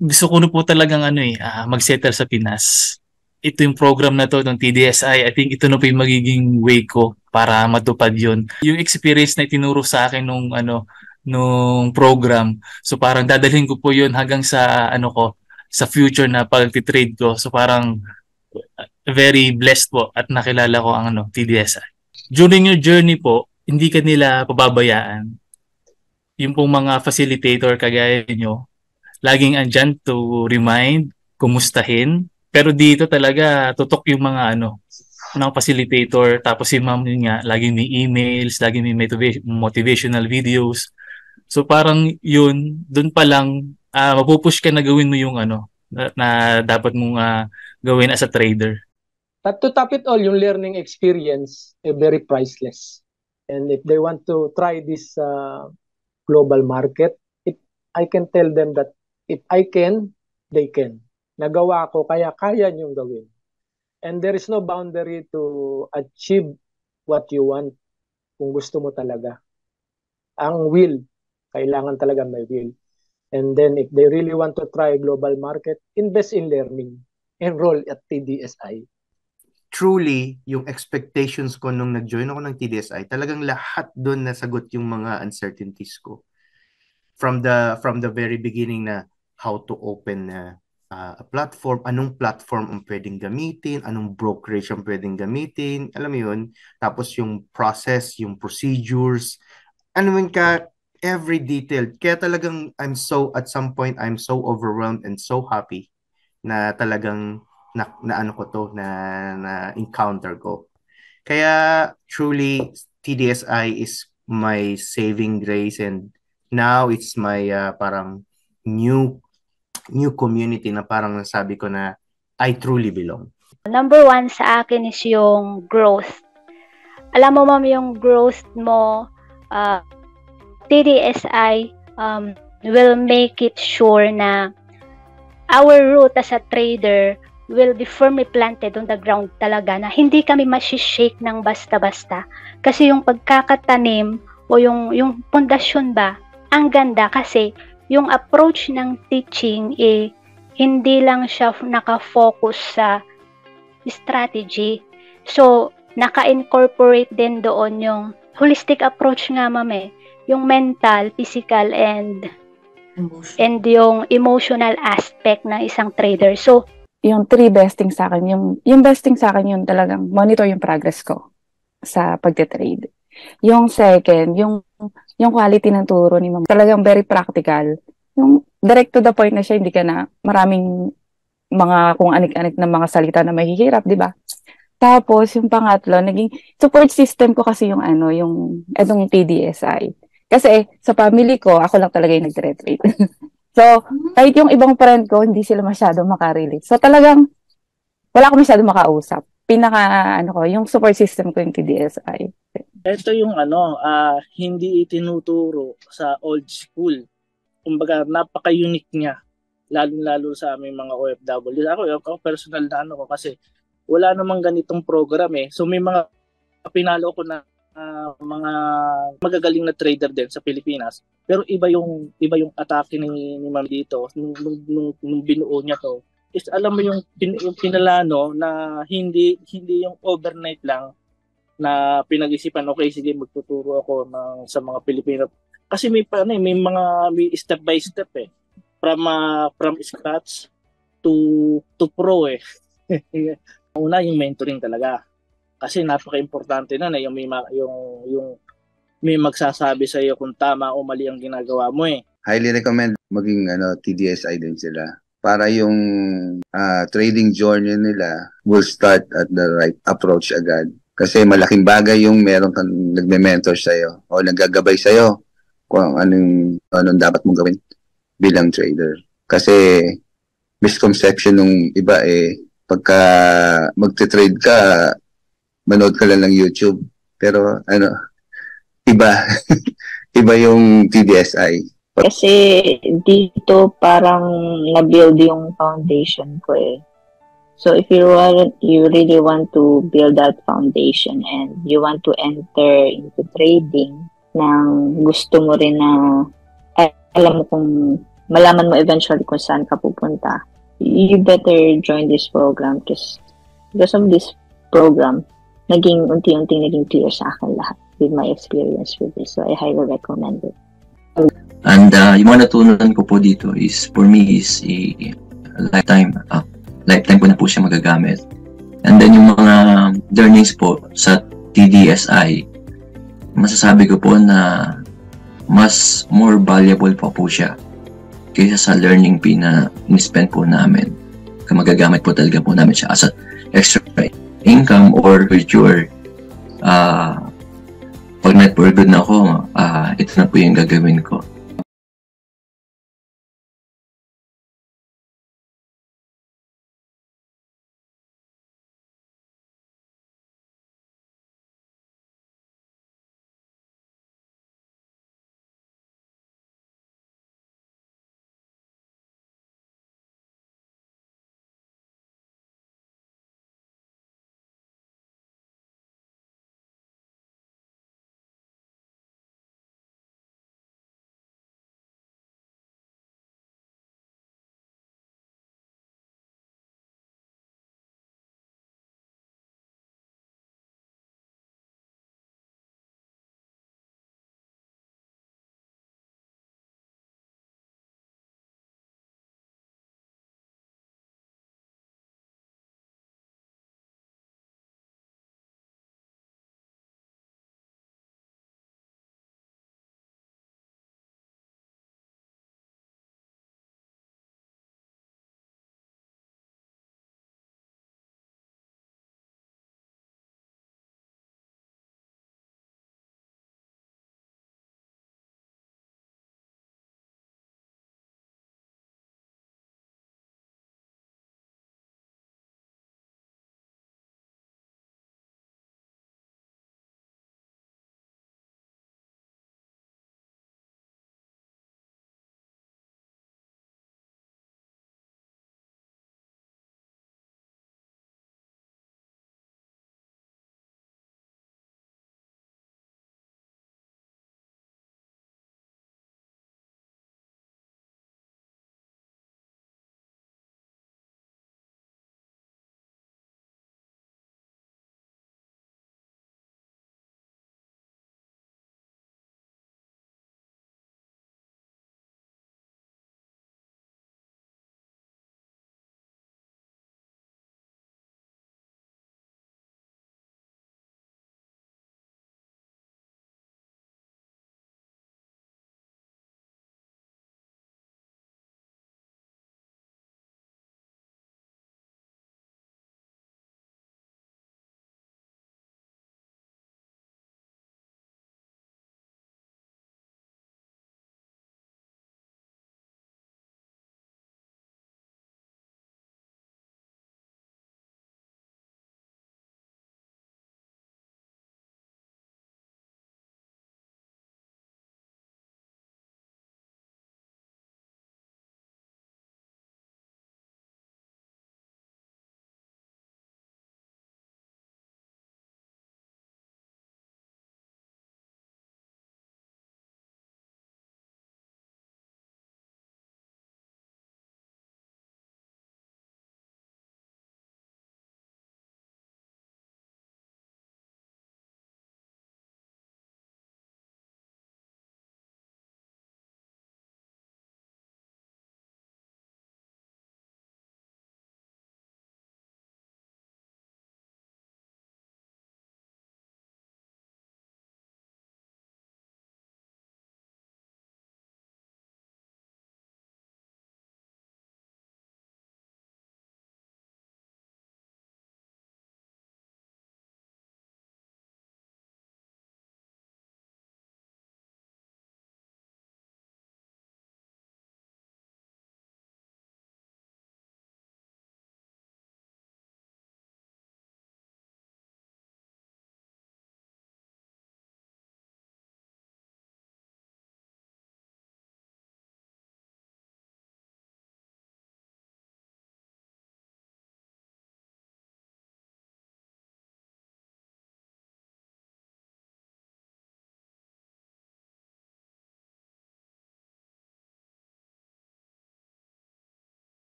gusto ko na po talagang mag-settle sa Pinas. Ito yung program na to ng TDSI. I think ito na po yung magiging way ko para matupad yun. Yung experience na itinuro sa akin nung program. So parang dadalhin ko po yun hanggang sa sa future na pag-trade ko. So parang very blessed po at nakilala ko ang TDSI. During your journey po, hindi ka nila pababayaan. Yung pong mga facilitator kagaya nyo, laging andyan to remind, kumustahin. Pero dito talaga tutok yung mga ng facilitator. Tapos si ma'am yun nga, laging may emails, laging may motivational videos. So parang yun, dun pa lang mapupush ka na gawin mo yung na dapat mong gawin as a trader. But to top it all, yung learning experience, very priceless. And if they want to try this global market, I can tell them that if I can, they can. Nagawa ko, kaya kaya niyong gawin. And there is no boundary to achieve what you want kung gusto mo talaga. Ang will, kailangan talaga may will. And then if they really want to try global market, invest in learning. Enroll at TDSI. Truly, yung expectations ko nung nag-join ako ng TDSI, talagang lahat doon nasagot yung mga uncertainties ko. From the very beginning na how to open a platform, anong platform ang pwedeng gamitin, anong brokerage ang pwedeng gamitin, alam mo yun, tapos yung process, yung procedures, every detail. Kaya talagang at some point, I'm so overwhelmed and so happy na talagang na encounter ko. Kaya truly TDSI is my saving grace, and now it's my parang new community na parang nasabi ko na I truly belong. Number one sa akin is yung growth. Alam mo ma'am, yung growth mo, TDSI will make it sure na our route as a trader will be firmly planted on the ground talaga, na hindi kami masishake ng basta-basta. Kasi yung pagkakatanim o yung pundasyon ba, ang ganda kasi yung approach ng teaching hindi lang siya nakafocus sa strategy. So, naka-incorporate din doon yung holistic approach nga ma'am yung mental, physical, and yung emotional aspect ng isang trader. So, yung three best things sa akin, yung best thing sa akin yung talagang monitor yung progress ko sa pagte-trade. Yung second, yung quality ng turo ni ma'am, talagang very practical. Yung direct to the point na siya, hindi ka na maraming mga kung anik-anik na mga salita na mahihirap, di ba? Tapos, yung pangatlo, naging support system ko kasi yung etong TDSI. Kasi sa family ko, ako lang talaga yung nag-trade. So, kahit yung ibang friend ko, hindi sila masyado makarelate. So, talagang wala ako masyado makausap. Yung support system ko yung TDSI. Ito yung hindi itinuturo sa old school. Kumbaga, napaka-unique niya. Lalo sa aming mga OFW. Ako personal na ko kasi wala namang ganitong program So, may mga pinalo ko na mga magagaling na trader din sa Pilipinas, pero iba yung atake ni ma'am dito nung binuo niya to is alam mo yung pinalano na hindi yung overnight lang na pinag-isipan, okay sige magtuturo ako sa mga Pilipino kasi may step by step from scratch to pro una yung mentoring talaga. Kasi napaka-importante na yung may magsasabi sa iyo kung tama o mali ang ginagawa mo Highly recommend maging TDSI din sila para yung trading journey nila will start at the right approach agad. Kasi malaking bagay yung meron kang nagme-mentor sa iyo o naggagabay sa iyo kung anong dapat mong gawin bilang trader. Kasi misconception ng iba pagka magte-trade ka, manood ka lang ng YouTube. Pero, iba. Iba yung TDSI. Kasi dito parang na-build yung foundation ko So, if you really want to build that foundation and you want to enter into trading nang gusto mo rin na alam mo kung malaman mo eventually kung saan ka pupunta, you better join this program because of this program, unti-unting naging clear sa akin lahat with my experience with this. So I highly recommend it. And yung mga natutunan ko po dito is, for me, is lifetime ko na po siya magagamit. And then yung mga learnings po sa TDSI, masasabi ko po na mas more valuable po siya kaysa sa learning fee na in-spend po namin. Magagamit po talaga po namin siya as a extra income or future. Pag net-for good na ako, ito na po yung gagawin ko.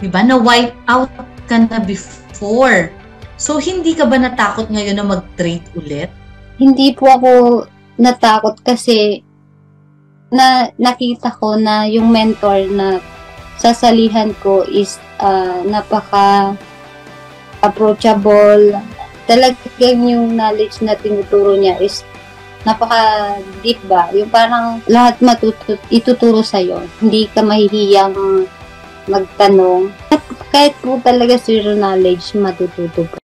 Diba? Na-wipe out ka na before. So, hindi ka ba natakot ngayon na mag-trade ulit? Hindi po ako natakot kasi nakita ko na yung mentor na sasalihan ko is napaka-approachable. Talagang yung knowledge na tinuturo niya is napaka-deep ba? Yung parang lahat ituturo sa'yo. Hindi ka mahihiyang magtanong. Kahit po talaga zero knowledge, matututo po.